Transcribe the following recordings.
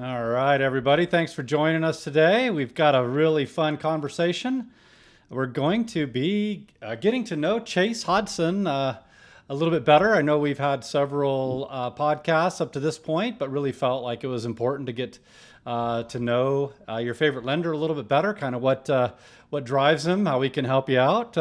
All right, everybody. Thanks for joining us today. We've got a really fun conversation. We're going to be getting to know Chase Hodson a little bit better. I know we've had several podcasts up to this point, but really felt like it was important to get to know your favorite lender a little bit better, kind of what drives him, how we can help you out.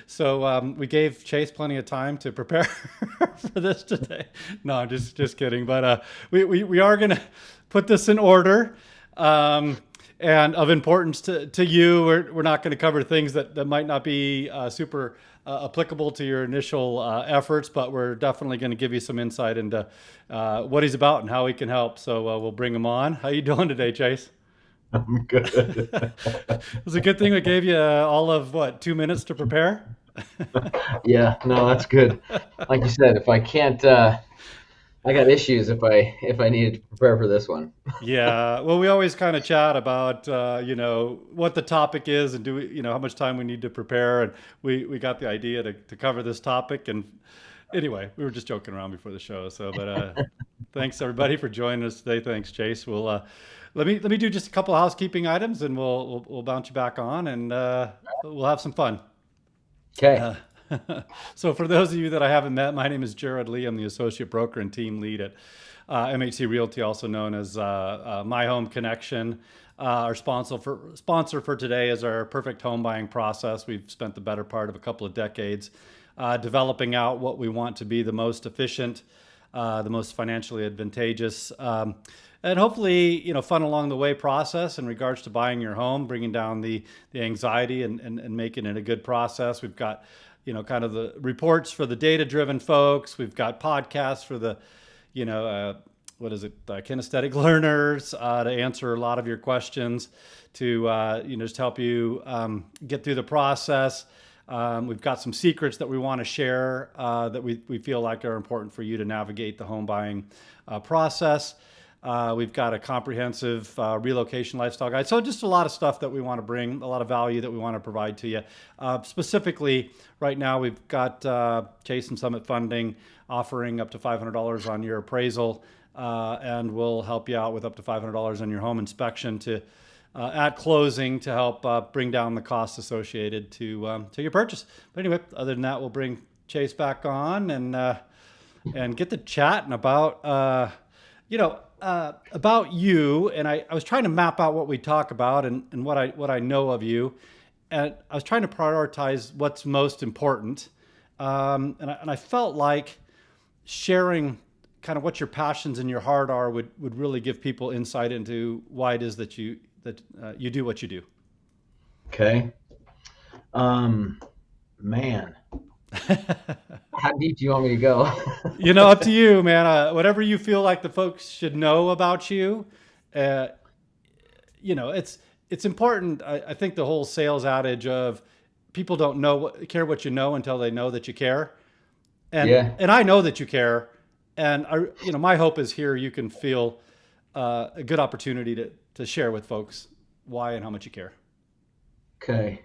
So we gave Chase plenty of time to prepare for this today. No, I'm just kidding. But we are going to put this in order. And of importance to you. We're not going to cover things that might not be super applicable to your initial efforts, but we're definitely going to give you some insight into what he's about and how he can help. So we'll bring him on. How you doing today, Chase? I'm good. It was a good thing we gave you all of 2 minutes to prepare. Yeah, no, that's good. Like you said, if I can't, I got issues if I needed to prepare for this one. Yeah, well, we always kind of chat about what the topic is and how much time we need to prepare, and we got the idea to cover this topic. And anyway, we were just joking around before the show. So, but thanks everybody for joining us today. Thanks, Chase. We'll let me do just a couple of housekeeping items, and we'll bounce you back on, and we'll have some fun. Okay. Uh, so for those of you that I haven't met, my name is Jerod Lee. I'm the associate broker and team lead at MHC Realty, also known as My Home Connection. Our sponsor for today is our perfect home buying process. We've spent the better part of a couple of decades developing out what we want to be the most efficient, the most financially advantageous, and hopefully, fun along the way process in regards to buying your home, bringing down the anxiety and making it a good process. We've got, kind of the reports for the data-driven folks. We've got podcasts for the, what is it, kinesthetic learners to answer a lot of your questions, to, just help you get through the process. We've got some secrets that we want to share that we feel like are important for you to navigate the home buying process. We've got a comprehensive relocation lifestyle guide. So just a lot of stuff that we want to bring, a lot of value that we want to provide to you. Specifically, right now we've got Chase and Summit Funding offering up to $500 on your appraisal, and we'll help you out with up to $500 on your home inspection at closing to help bring down the costs associated to your purchase. But anyway, other than that, we'll bring Chase back on and get to chatting about you. And I was trying to map out what we talk about and what I know of you. And I was trying to prioritize what's most important. And I felt like sharing kind of what your passions and your heart are would really give people insight into why it is that you do what you do. Okay. Man, how deep do you want me to go? Up to you, man. Whatever you feel like the folks should know about you. Uh, it's important. I think the whole sales adage of people don't care what you know until they know that you care, and Yeah. and I know that you care, and my hope is here you can feel a good opportunity to share with folks why and how much you care. Okay.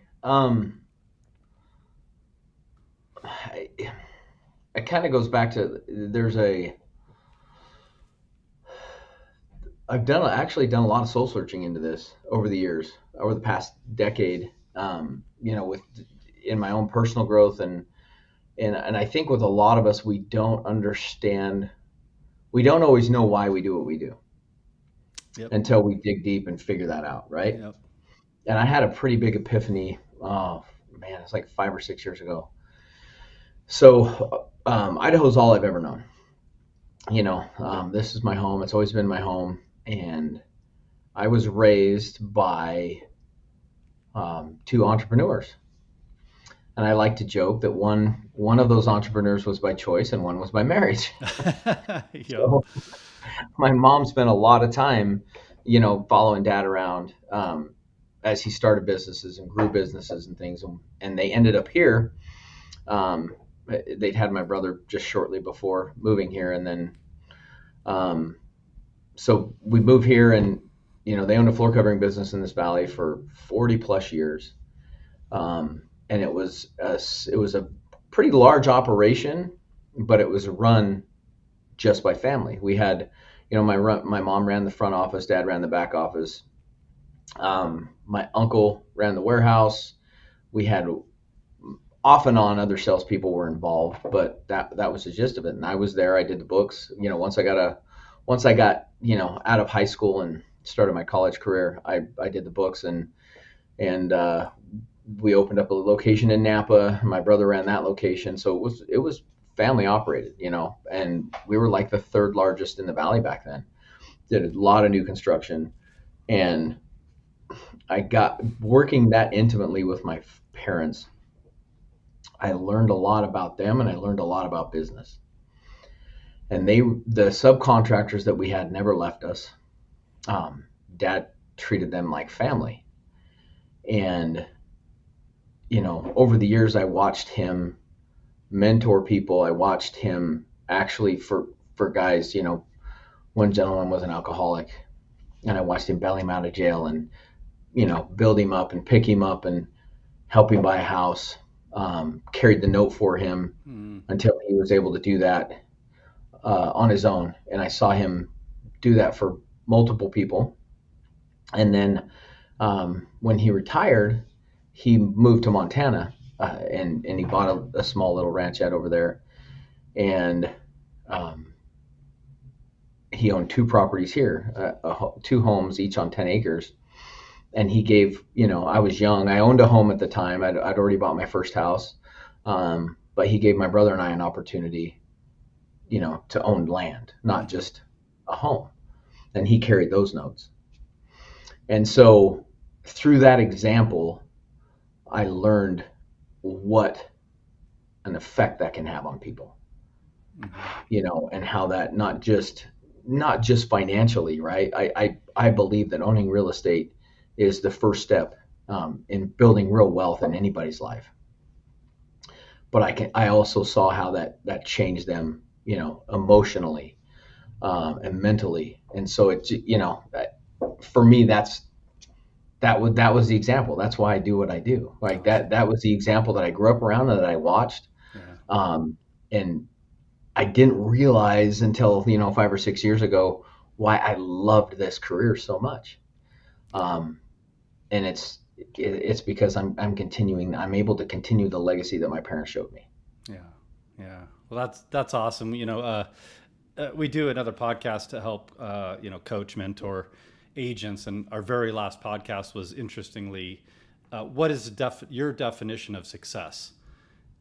I, it kind of goes back to actually done a lot of soul searching into this over the years, over the past decade. With in my own personal growth and I think with a lot of us, we don't understand, we don't always know why we do what we do Yep. until we dig deep and figure that out, right? Yep. And I had a pretty big epiphany. Oh man, it's like 5 or 6 years ago. So Idaho's all I've ever known. This is my home. It's always been my home, and I was raised by two entrepreneurs. And I like to joke that one of those entrepreneurs was by choice and one was by marriage. Yep. So my mom spent a lot of time, following dad around as he started businesses and grew businesses and things. And they ended up here. They'd had my brother just shortly before moving here. And then, so we moved here and, they owned a floor covering business in this valley for 40 plus years. And it was a pretty large operation, but it was run just by family. We had, My mom ran the front office, dad ran the back office. My uncle ran the warehouse. We had off and on other salespeople were involved, but that was the gist of it. And I was there. I did the books. Once I got out of high school and started my college career, I did the books and we opened up a location in Napa. My brother ran that location, so it was family operated, and we were like the third largest in the valley back then. Did a lot of new construction, and I got working that intimately with my parents. I learned a lot about them, and I learned a lot about business. And the subcontractors that we had never left us. Dad treated them like family, and over the years, I watched him mentor people. I watched him actually for guys. One gentleman was an alcoholic, and I watched him bail him out of jail and build him up and pick him up and help him buy a house. Carried the note for him until he was able to do that on his own. And I saw him do that for multiple people. And then when he retired, he moved to Montana and he bought a small little ranchette over there. And he owned two properties here, two homes, each on 10 acres. And he gave, I was young. I owned a home at the time. I'd already bought my first house. But he gave my brother and I an opportunity, to own land, not just a home. And he carried those notes. And so through that example, I learned what an effect that can have on people, and how that not just financially, right? I believe that owning real estate is the first step in building real wealth in anybody's life. But I also saw how that changed them, emotionally and mentally. And so for me, that was the example. That's why I do what I do. Like that was the example that I grew up around and that I watched. Yeah. And I didn't realize until 5 or 6 years ago why I loved this career so much. And it's because I'm able to continue the legacy that my parents showed me. Yeah. Well, that's awesome. We do another podcast to help coach, mentor agents, and our very last podcast was interestingly, what is your definition of success?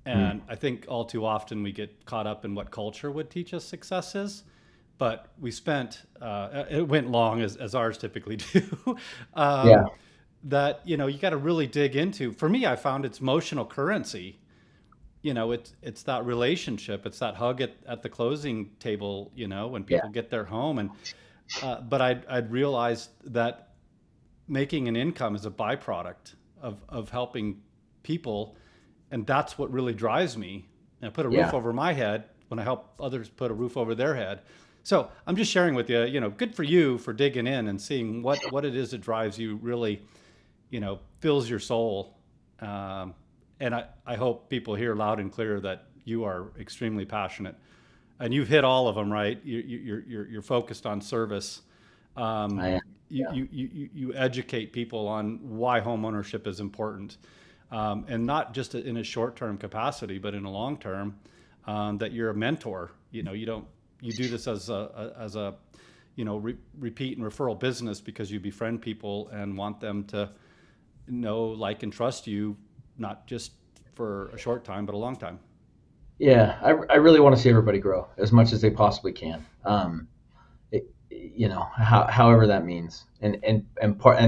And I think all too often we get caught up in what culture would teach us success is, but we spent it went long as ours typically do. That you got to really dig into. For me, I found it's emotional currency. It's that relationship. It's that hug at the closing table. When people get their home, and but I'd realized that making an income is a byproduct of helping people, and that's what really drives me. And I put a roof over my head when I help others put a roof over their head. So I'm just sharing with you. Good for you for digging in and seeing what it is that drives you really. Fills your soul. And I hope people hear loud and clear that you are extremely passionate, and you've hit all of them, right? You're focused on service. You educate people on why home ownership is important, and not just in a short-term capacity, but in a long-term. That you're a mentor. You do this as a repeat and referral business because you befriend people and want them to know, like, and trust you, not just for a short time, but a long time. Yeah, I really want to see everybody grow as much as they possibly can. However that means, and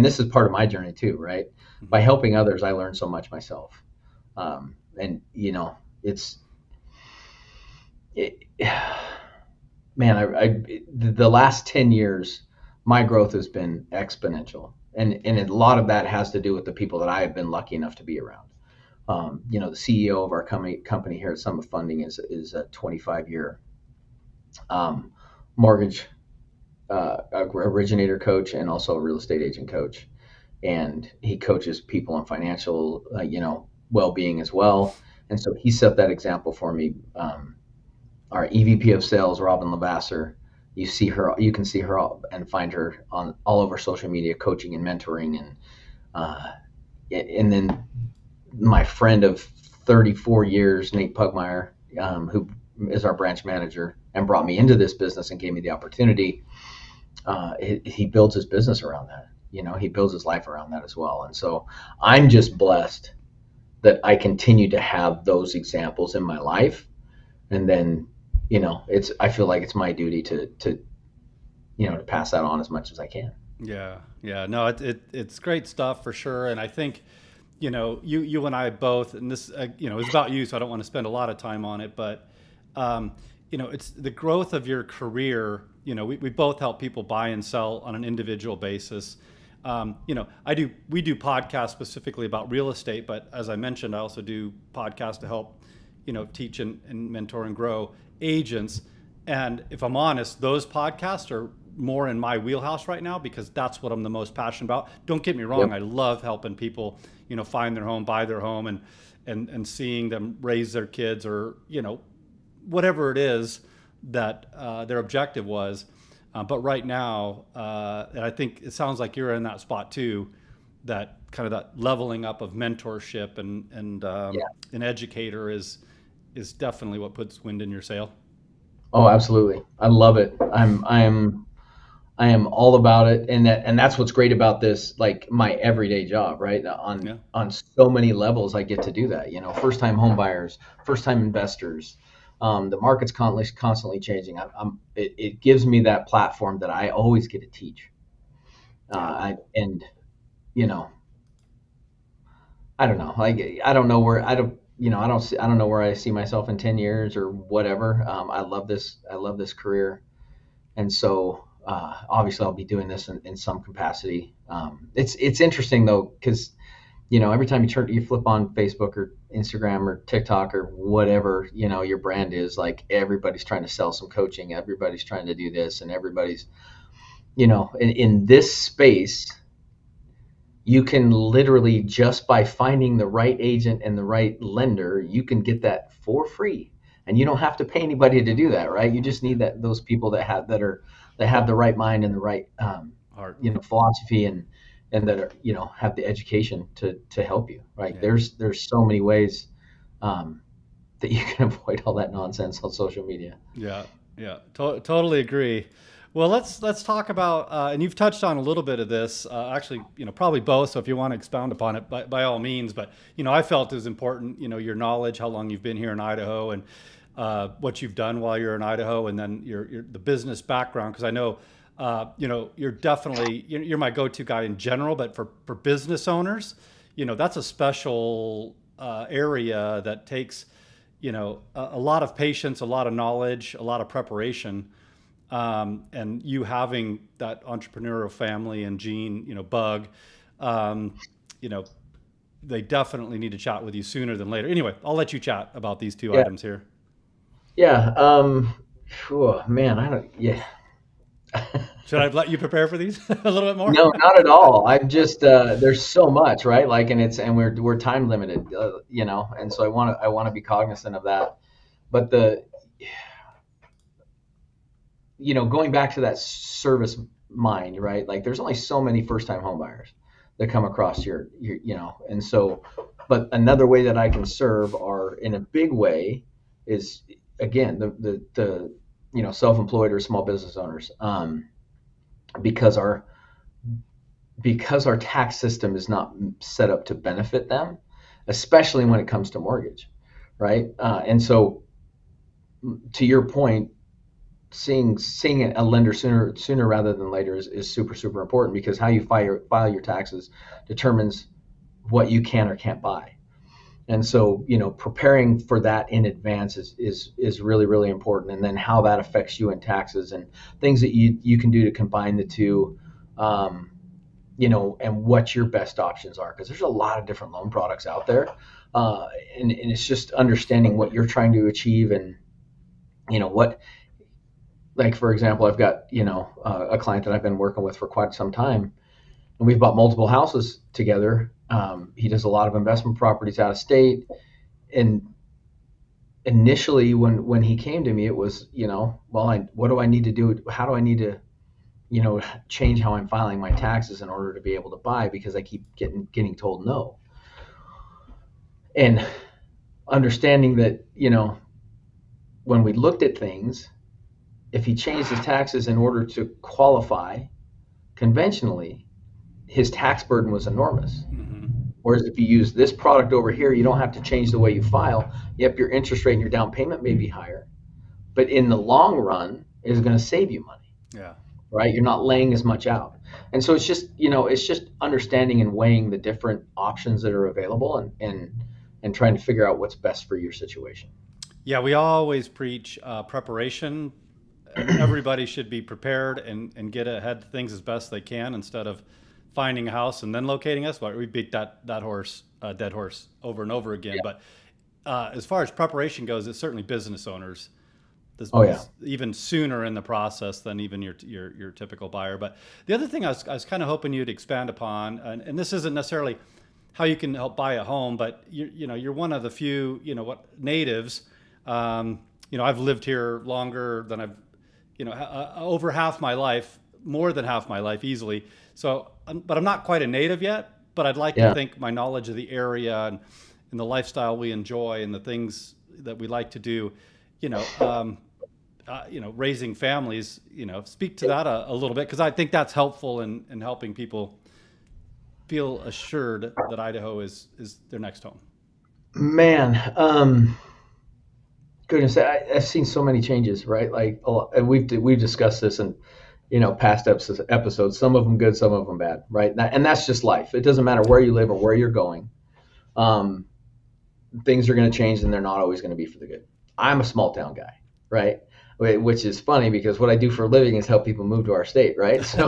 this is part of my journey too, right? Mm-hmm. By helping others, I learned so much myself, man, the last 10 years, my growth has been exponential. And a lot of that has to do with the people that I have been lucky enough to be around. The CEO of our company here at Summit Funding is a 25-year mortgage originator coach and also a real estate agent coach. And he coaches people on financial, well-being as well. And so he set that example for me. Our EVP of sales, Robin Lavasser, You can see her and find her on all over social media, coaching and mentoring, uh, and then my friend of 34 years, Nate Pugmire, who is our branch manager and brought me into this business and gave me the opportunity. He builds his business around that. He builds his life around that as well. And so I'm just blessed that I continue to have those examples in my life. And then, I feel like it's my duty to pass that on as much as I can. Yeah. No, it's great stuff for sure. And I think, you and I both, and this, is about you, so I don't want to spend a lot of time on it, but, it's the growth of your career. We both help people buy and sell on an individual basis. We do podcasts specifically about real estate, but as I mentioned, I also do podcasts to help, teach and mentor and grow agents. And if I'm honest, those podcasts are more in my wheelhouse right now because that's what I'm the most passionate about. Don't get me wrong. Yep. I love helping people, find their home, buy their home, and seeing them raise their kids or, whatever it is that their objective was. But right now, and I think it sounds like you're in that spot too, that kind of that leveling up of mentorship and an educator is definitely what puts wind in your sail. Oh, absolutely. I love it. I am all about it. And that's what's great about this, like my everyday job, right? On so many levels, I get to do that, first time home buyers, first time investors. The market's constantly changing. It gives me that platform that I always get to teach. I don't know. Like I don't know where I don't know where I see myself in 10 years or whatever. I love this career, and so obviously I'll be doing this in some capacity. It's interesting though because every time you flip on Facebook or Instagram or TikTok or whatever, your brand is, like everybody's trying to sell some coaching. Everybody's trying to do this, and everybody's, in this space, you can literally just by finding the right agent and the right lender, you can get that for free, and you don't have to pay anybody to do that, right? You just need those people that have the right mind and the right heart, philosophy and that are, have the education to help you, right? Yeah. There's so many ways that you can avoid all that nonsense on social media. Yeah. Totally agree. Well, let's talk about, and you've touched on a little bit of this, actually, probably both. So if you want to expound upon it, by all means. But I felt it was important, your knowledge, how long you've been here in Idaho, and what you've done while you're in Idaho, and then the business background, because I know. You're definitely, you're my go-to guy in general, but for business owners, that's a special area that takes, a lot of patience, a lot of knowledge, a lot of preparation. And you having that entrepreneurial family and gene, bug, they definitely need to chat with you sooner than later. Anyway, I'll let you chat about these two items here. Yeah. Oh, man, Should I let you prepare for these a little bit more? No, not at all. I'm just there's so much, right? Like, and we're time limited, and so I want to be cognizant of that. But going back to that service mind, right? Like, there's only so many first time home buyers that come across your, and so, but another way that I can serve are in a big way is again the self-employed or small business owners. Because our tax system is not set up to benefit them, especially when it comes to mortgage, right? And so, to your point, seeing a lender sooner rather than later is super important, because how you file your taxes determines what you can or can't buy. And so, preparing for that in advance is really, really important. And then how that affects you in taxes and things that you can do to combine the two, and what your best options are. Because there's a lot of different loan products out there. And it's just understanding what you're trying to achieve and, what, like, for example, I've got, a client that I've been working with for quite some time, and we've bought multiple houses together. He does a lot of investment properties out of state, and initially when he came to me, it was, well, what do I need to do? How do I need to, change how I'm filing my taxes in order to be able to buy, because I keep getting told no. And understanding that, when we looked at things, if he changed his taxes in order to qualify conventionally, his tax burden was enormous. Mm-hmm. Whereas if you use this product over here, you don't have to change the way you file. Yep, your interest rate and your down payment may be higher, but in the long run, it is going to save you money, Yeah. right? You're not laying as much out. And so it's just understanding and weighing the different options that are available, and trying to figure out what's best for your situation. Yeah, we always preach preparation. Everybody should be prepared and get ahead to things as best they can, instead of finding a house and then locating us. Well, we beat that horse, dead horse, over and over again. Yeah. But as far as preparation goes, it's certainly business owners. Oh yeah. Even sooner in the process than even your typical buyer. But the other thing I was kind of hoping you'd expand upon, and this isn't necessarily how you can help buy a home, but you're one of the few natives. I've lived here longer than I've over half my life, more than half my life easily. So, but I'm not quite a native yet. But I'd like to Yeah. think my knowledge of the area and the lifestyle we enjoy and the things that we like to do, you know, um, raising families, speak to that a little bit, because I think that's helpful in helping people feel assured that Idaho is their next home. Man, goodness, I've seen so many changes, right? Like, and we've discussed this in, past episodes. Some of them good, some of them bad, right? And that's just life. It doesn't matter where you live or where you're going. Um, Things are going to change, and they're not always going to be for the good. I'm a small town guy, right? Which is funny, because what I do for a living is help people move to our state, right? So,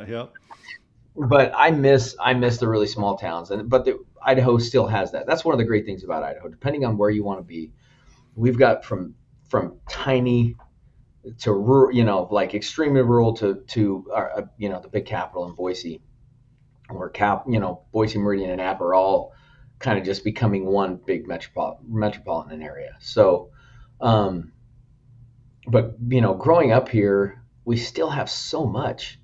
Yep. but I miss the really small towns, but Idaho still has that. That's one of the great things about Idaho. Depending on where you want to be, we've got from tiny to rural, like extremely rural, to the big capital in Boise, where Boise, Meridian, and App are all kind of just becoming one big metropolitan area. So, um, but growing up here, we still have so much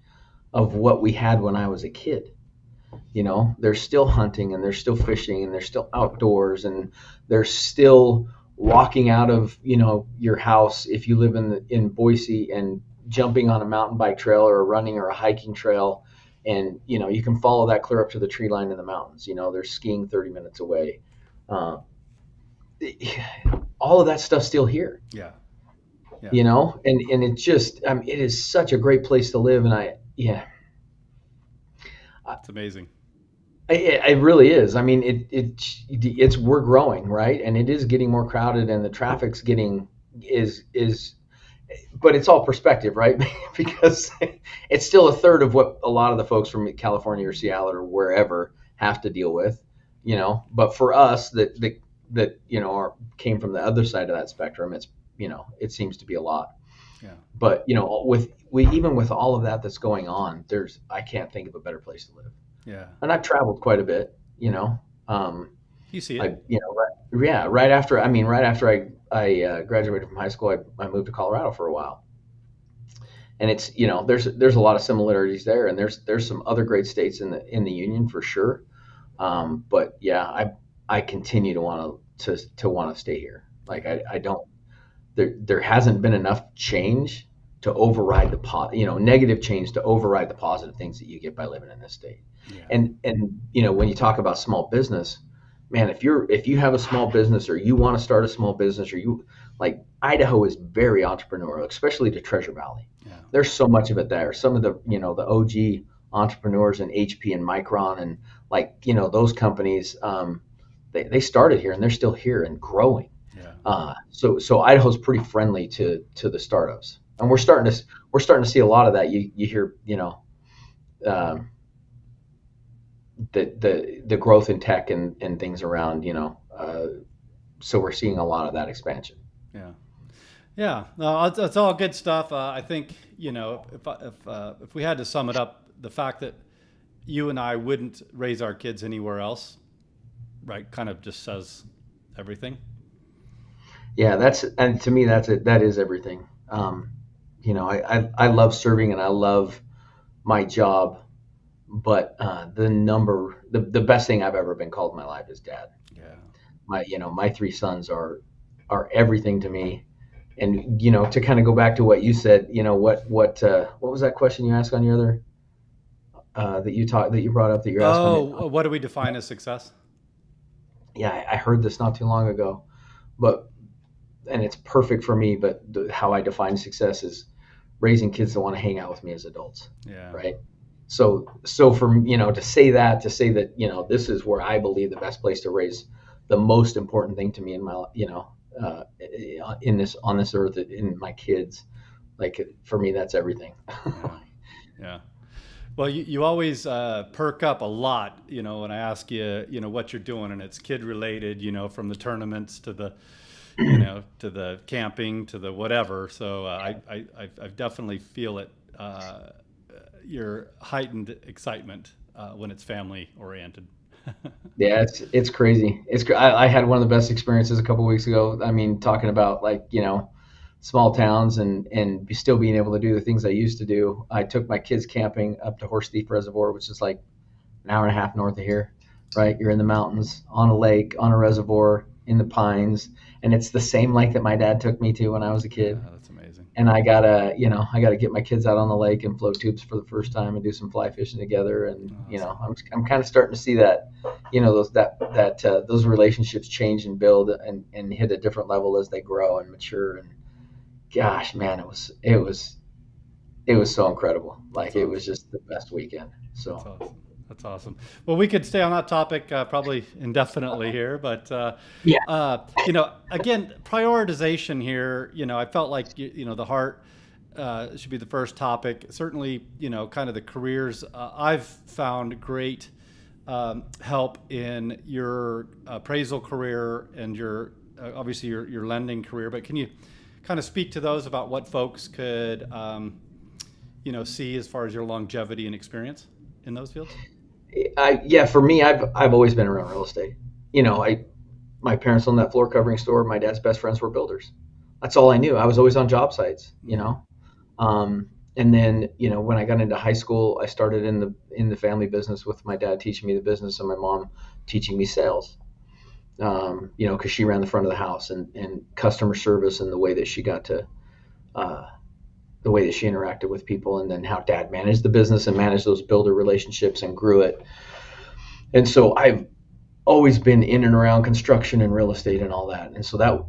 of what we had when I was a kid. There's still hunting, and there's still fishing, and there's still outdoors, and there's still walking out of your house if you live in Boise, and jumping on a mountain bike trail or a running or a hiking trail, and you can follow that clear up to the tree line in the mountains. There's skiing 30 minutes away. Uh, all of that stuff's still here. Yeah. Yeah. And it just, it is such a great place to live, and It's amazing. it really is. I mean, it's we're growing, right? And it is getting more crowded, and the traffic's getting is but it's all perspective, right? Because it's still a third of what a lot of the folks from California or Seattle or wherever have to deal with, But for us that came from the other side of that spectrum, it seems to be a lot. Yeah. But even with all of that that's going on, I can't think of a better place to live. Yeah. And I've traveled quite a bit, You see I, it. right after I graduated from high school, I moved to Colorado for a while. And it's, there's a lot of similarities there, and there's some other great states in the union for sure. But yeah, I continue to want to stay here. Like, I don't, there hasn't been enough change to override negative change to override the positive things that you get by living in this state. Yeah. And when you talk about small business, man, if you have a small business, or you want to start a small business, or Idaho is very entrepreneurial, especially to Treasure Valley. Yeah. There's so much of it there. Some of the the OG entrepreneurs in HP and Micron, and those companies, they started here, and they're still here and growing. Yeah. So Idaho's pretty friendly to the startups, and we're starting to see a lot of that. You hear the growth in tech and things around, so we're seeing a lot of that expansion. Yeah. Yeah. No, it's all good stuff. I think, if we had to sum it up, the fact that you and I wouldn't raise our kids anywhere else, right, kind of just says everything. Yeah, and to me, that's it. That is everything. I love serving and I love my job, but the best thing I've ever been called in my life is dad. Yeah. My three sons are everything to me. And to kind of go back to what you said, what was that question you asked on your other that you brought up that you're asking on it? Oh, what do we define as success? Yeah, I heard this not too long ago, but and it's perfect for me. But how I define success is raising kids that want to hang out with me as adults, Yeah. right? So for to say that this is where I believe the best place to raise the most important thing to me in my in this on this earth in my kids, like for me that's everything. Yeah. Yeah. Well, you always perk up a lot, when I ask you, what you're doing, and it's kid related, from the tournaments to the, to the camping to the whatever. So I definitely feel it, your heightened excitement when it's family oriented. Yeah, it's crazy. I had one of the best experiences a couple weeks ago. I mean, talking about like small towns and still being able to do the things I used to do. I took my kids camping up to Horse Thief Reservoir, which is like an hour and a half north of here. Right, you're in the mountains, on a lake, on a reservoir, in the pines, and it's the same lake that my dad took me to when I was a Yeah, kid. that's amazing. And I gotta get my kids out on the lake and float tubes for the first time and do some fly fishing together. And Oh, that's I'm kind of starting to see that, those relationships change and build and hit a different level as they grow and mature. And gosh, man, it was so incredible. that's Like it was awesome. just the best weekend. That's So awesome. That's awesome. Well, we could stay on that topic probably indefinitely here, but yeah, again, prioritization here. I felt like the heart should be the first topic. Certainly, kind of the careers. I've found great help in your appraisal career and your obviously your lending career. But can you kind of speak to those about what folks could see as far as your longevity and experience in those fields? yeah. For me, I've always been around real estate. I My parents owned that floor covering store. My dad's best friends were builders. That's all I knew. I was always on job sites. Mm-hmm. And then, when I got into high school, I started in the family business with my dad teaching me the business and my mom teaching me sales. Because she ran the front of the house and customer service and uh, the way that she interacted with people, and then how dad managed the business and managed those builder relationships and grew it. And so I've always been in and around construction and real estate and all that.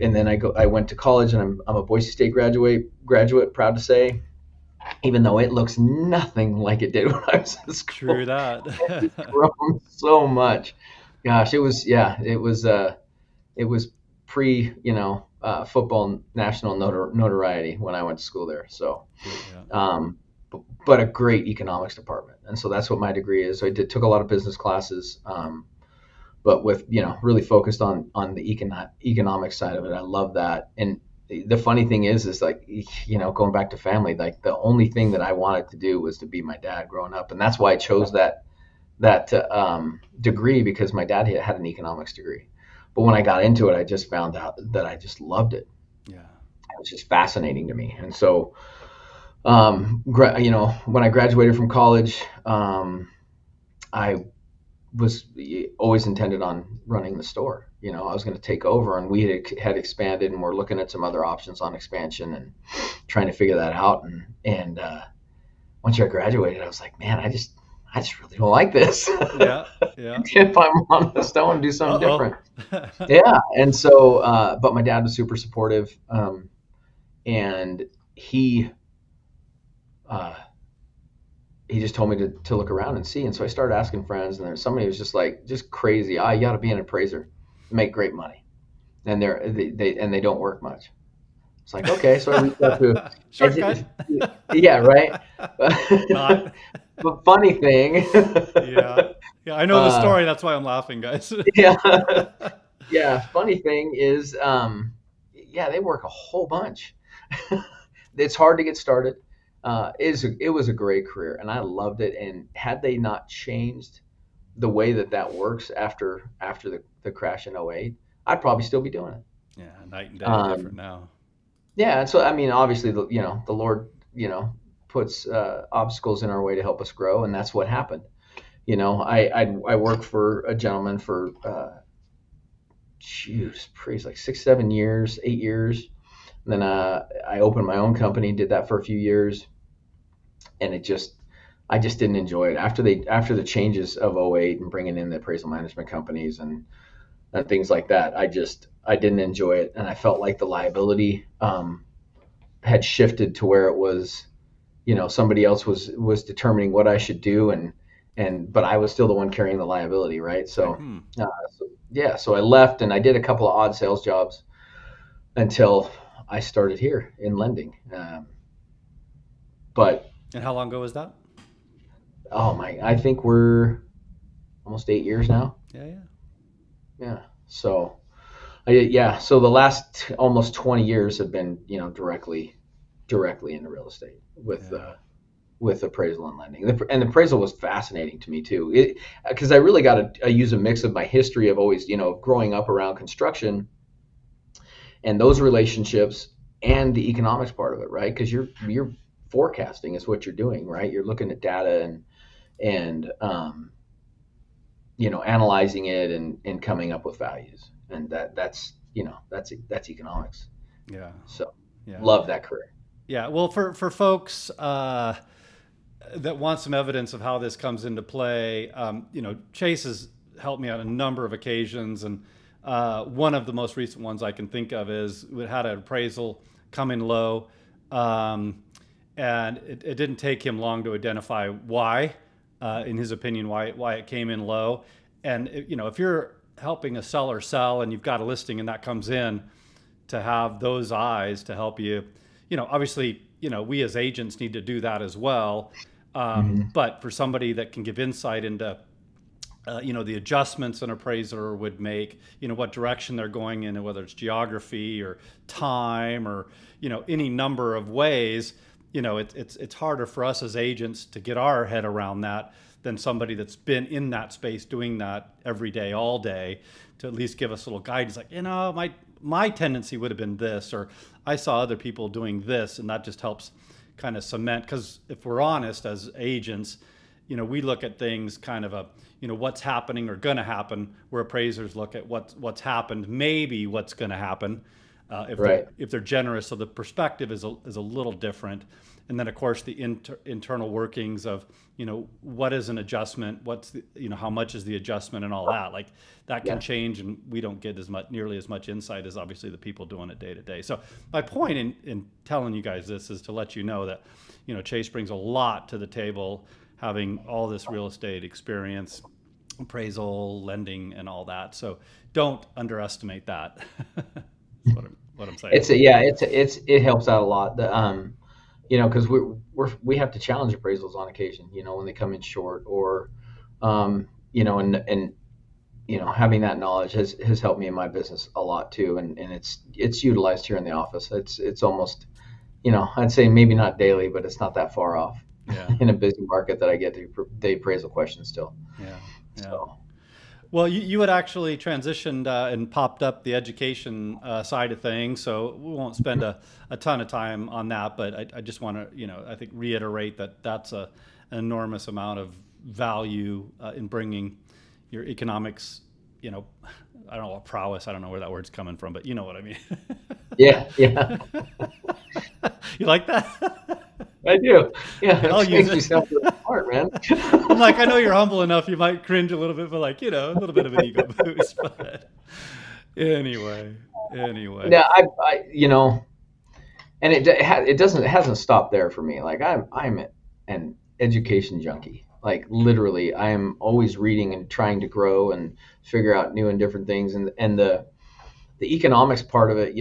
And then I went to college and I'm a Boise State graduate, proud to say, even though it looks nothing like it did when I was in True school. It's that. grown so much. Gosh, it was pre, football national notoriety when I went to school there. So, Yeah. um, but a great economics department. And so that's what my degree is. So took a lot of business classes, but with really focused on the economic side of it. I love that. And the funny thing is like going back to family, like the only thing that I wanted to do was to be my dad growing up, and that's why I chose that degree, because my dad had an economics degree. But when I got into it, I just found out that I just loved it. Yeah. It was just fascinating to me. And so when I graduated from college, I was always intended on running the store. I was going to take over, and we had expanded, and we're looking at some other options on expansion and trying to figure that out. And once I graduated, I was like, man, I just really don't like this. Yeah. Yeah. If I'm honest, I want to do something Uh different. oh. Yeah, and so, but my dad was super supportive, and uh, he just told me to look around and see. And so I started asking friends, and there's somebody who was just crazy. You got to be an appraiser, make great money, and they don't work much. It's like, okay, so I reached out to, Shortcut. yeah, right. Not. But funny thing, Yeah. Yeah. I know the uh, story. That's why I'm laughing, guys. yeah, yeah. Funny thing is, yeah, they work a whole bunch. It's hard to get started. It was a great career, and I loved it. And had they not changed the way that works after the crash in '08, I'd probably still be doing it. Yeah, night and day different Um, now. yeah, and so I mean, obviously, the Lord, puts obstacles in our way to help us grow, and that's what happened. I worked for a gentleman for praise like 6, 7 years, 8 years. And then I opened my own company, did that for a few years, and I just didn't enjoy it after the changes of '08 and bringing in the appraisal management companies and things like that. I didn't enjoy it, and I felt like the liability had shifted to where it was, somebody else was determining what I should do, but I was still the one carrying the liability, right? Like, So I left and I did a couple of odd sales jobs until I started here in lending. But and how long ago was that? oh my, I think we're almost 8 years now. Yeah, yeah, Yeah. So the last almost 20 years have been, directly into real estate yeah. with appraisal and lending. And the appraisal was fascinating to me too, because I really got to use a mix of my history of always, growing up around construction and those relationships and the economics part of it, right? Because you're forecasting is what you're doing, right? You're looking at data and analyzing it and coming up with values, and that's economics. Yeah, So yeah, love that career. yeah. Well, for folks that want some evidence of how this comes into play, Chase has helped me on a number of occasions, and one of the most recent ones I can think of is we had an appraisal come in low, um, and it didn't take him long to identify why, in his opinion, why it came in low. And if you're helping a seller sell and you've got a listing and that comes in, to have those eyes to help you, obviously, we as agents need to do that as well. Mm-hmm. But for somebody that can give insight into, the adjustments an appraiser would make, what direction they're going in, whether it's geography or time or, any number of ways, it's harder for us as agents to get our head around that than somebody that's been in that space doing that every day, all day, to at least give us a little guidance. Like, my tendency would have been this, or I saw other people doing this, and that just helps kind of cement. Because if we're honest as agents, we look at things kind of what's happening or going to happen, where appraisers look at what's happened, maybe what's going to happen, Right. if they're generous. So the perspective is a little different. And then of course the internal workings of what is an adjustment, what's the, how much is the adjustment, and all that. Like, that can Yeah. change, and we don't get nearly as much insight as obviously the people doing it day to day. So my point in telling you guys this is to let you know that Chase brings a lot to the table, having all this real estate experience, appraisal, lending, and all that. So don't underestimate that. That's what I'm saying. It helps out a lot. Because we have to challenge appraisals on occasion, when they come in short, or and having that knowledge has helped me in my business a lot too, and it's utilized here in the office. It's almost, I'd say maybe not daily, but it's not that far off Yeah, in a busy market that I get the appraisal questions still. yeah, yeah. So Well, you had actually transitioned and popped up the education side of things, so we won't spend a ton of time on that. But I just want to, I think reiterate that that's an enormous amount of value in bringing your economics, I don't know, prowess. I don't know where that word's coming from, but you know what I mean. yeah, yeah, You like that? I do. Yeah, Okay, I'll it use makes me it. sound really smart, man. I'm like, I know you're humble enough, you might cringe a little bit, but like, a little bit of an ego boost. But anyway. Yeah, and it hasn't stopped there for me. Like I'm an education junkie. Like literally, I am always reading and trying to grow and figure out new and different things. And the economics part of it,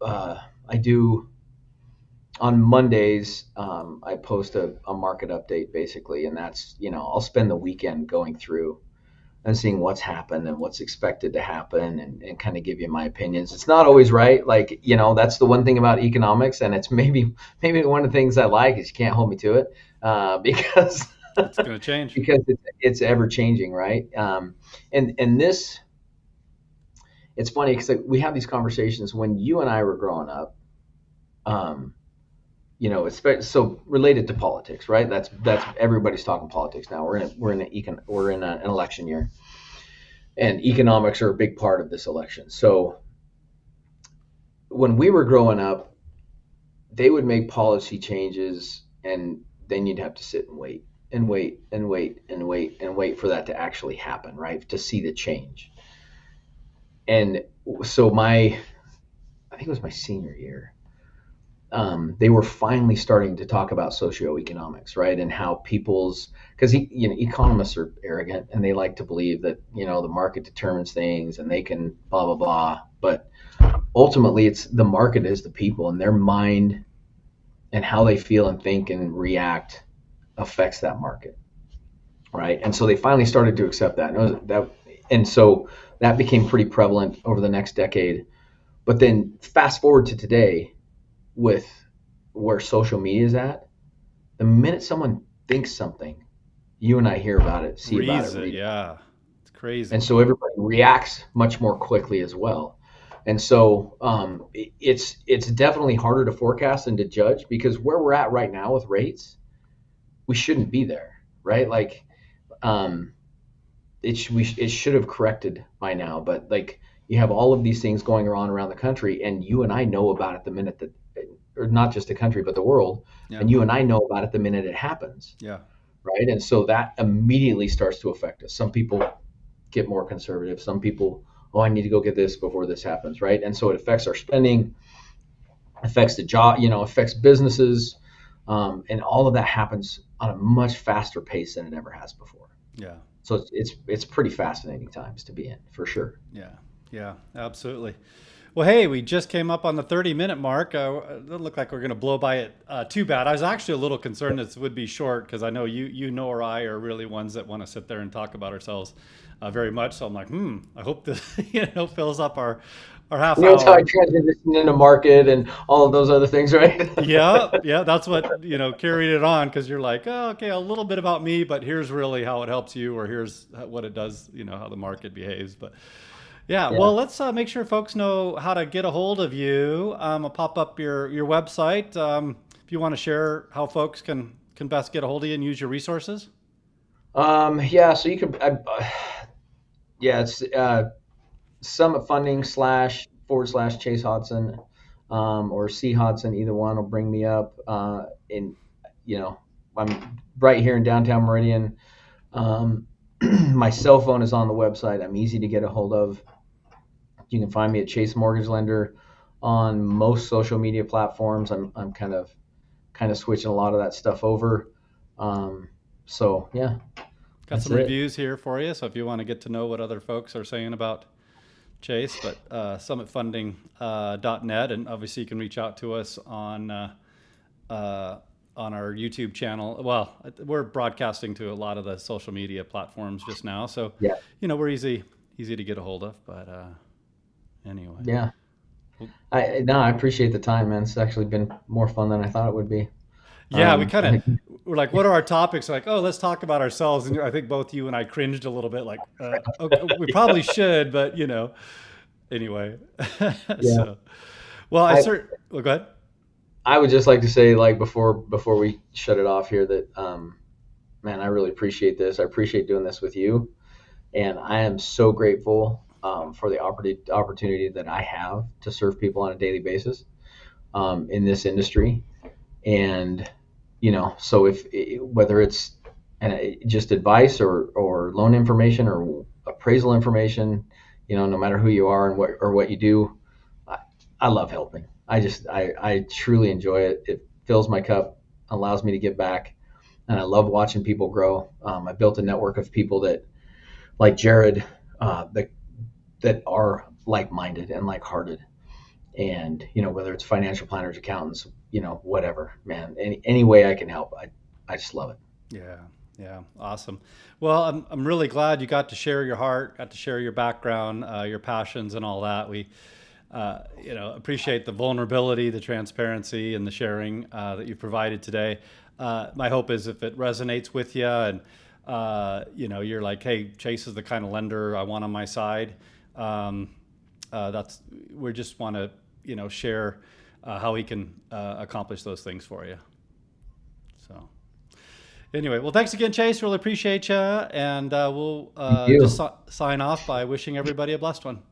I do on Mondays. I post a market update basically, and that's, I'll spend the weekend going through and seeing what's happened and what's expected to happen, and kind of give you my opinions. It's not always right. Like, that's the one thing about economics, and it's maybe one of the things I like is you can't hold me to it, because It's going to change. because it's ever changing, right? And this it's funny because we have these conversations when you and I were growing up. Um, so related to politics, right? That's everybody's talking politics now. We're in an election year, and economics are a big part of this election. So when we were growing up, they would make policy changes, and then you'd have to sit and wait and wait and wait and wait and wait for that to actually happen, right? To see the change. And so I think it was my senior year. They were finally starting to talk about socioeconomics, right? And how because economists are arrogant and they like to believe that, the market determines things and they can blah, blah, blah. But ultimately, it's the market is the people, and their mind and how they feel and think and react affects that market, right? And so they finally started to accept that. And so that became pretty prevalent over the next decade. But then fast forward to today, with where social media is at, the minute someone thinks something, you and I hear about it, see about it, read. Yeah, it's crazy. And so everybody reacts much more quickly as well. And so it's definitely harder to forecast and to judge, because where we're at right now with rates, we shouldn't be there, right? Like it should have corrected by now, but like you have all of these things going on around the country, and you and I know about it the minute that, or not just the country, but the world. Yeah. And you and I know about it the minute it happens. Yeah. Right. And so that immediately starts to affect us. Some people get more conservative. Some people, oh, I need to go get this before this happens. Right. And so it affects our spending, affects the job, affects businesses. And all of that happens on a much faster pace than it ever has before. Yeah. So it's pretty fascinating times to be in, for sure. Yeah. Yeah, absolutely. Well, hey, we just came up on the 30-minute mark. It doesn't look like we're going to blow by it too bad. I was actually a little concerned this would be short, because I know you or I are really ones that want to sit there and talk about ourselves very much. So I'm like, I hope this fills up our half hour. That's how I transitioned into market and all of those other things, right? Yeah, that's what carried it on, because you're like, oh, okay, a little bit about me, but here's really how it helps you, or here's what it does, how the market behaves, but. Yeah, well, let's make sure folks know how to get a hold of you. I'll pop up your website if you want to share how folks can best get a hold of you and use your resources. Yeah, so you can, it's Summit Funding / Chase Hodson, or C Hodson. Either one will bring me up. I'm right here in downtown Meridian. My cell phone is on the website. I'm easy to get a hold of. You can find me at Chase Mortgage Lender on most social media platforms. I'm kind of switching a lot of that stuff over. So yeah. Got some reviews here for you. So if you want to get to know what other folks are saying about Chase, but summitfunding.net, and obviously you can reach out to us on our YouTube channel. Well, we're broadcasting to a lot of the social media platforms just now, so we're easy to get a hold of. But anyway, yeah, I appreciate the time, man. It's actually been more fun than I thought it would be. Yeah, we're like, what are our topics? Like, oh, let's talk about ourselves. And I think both you and I cringed a little bit, like, okay, we probably should, but anyway. Yeah. So, well, go ahead. I would just like to say, like, before we shut it off here, that man, I really appreciate this. I appreciate doing this with you, and I am so grateful for the opportunity that I have to serve people on a daily basis in this industry. And so whether it's just advice or loan information or appraisal information, no matter who you are and what you do, I love helping. I truly enjoy it. It fills my cup, allows me to give back, and I love watching people grow. I built a network of people that, like Jerod, that are like-minded and like-hearted, and whether it's financial planners, accountants, whatever, man, any way I can help, I just love it. Yeah, awesome. Well, I'm really glad you got to share your heart, got to share your background, your passions, and all that. We appreciate the vulnerability, the transparency, and the sharing that you've provided today. My hope is if it resonates with you, and you're like, hey, Chase is the kind of lender I want on my side. we just want to share how we can accomplish those things for you. So anyway, well, thanks again, Chase. Really appreciate you, and we'll Thank you. just sign off by wishing everybody a blessed one.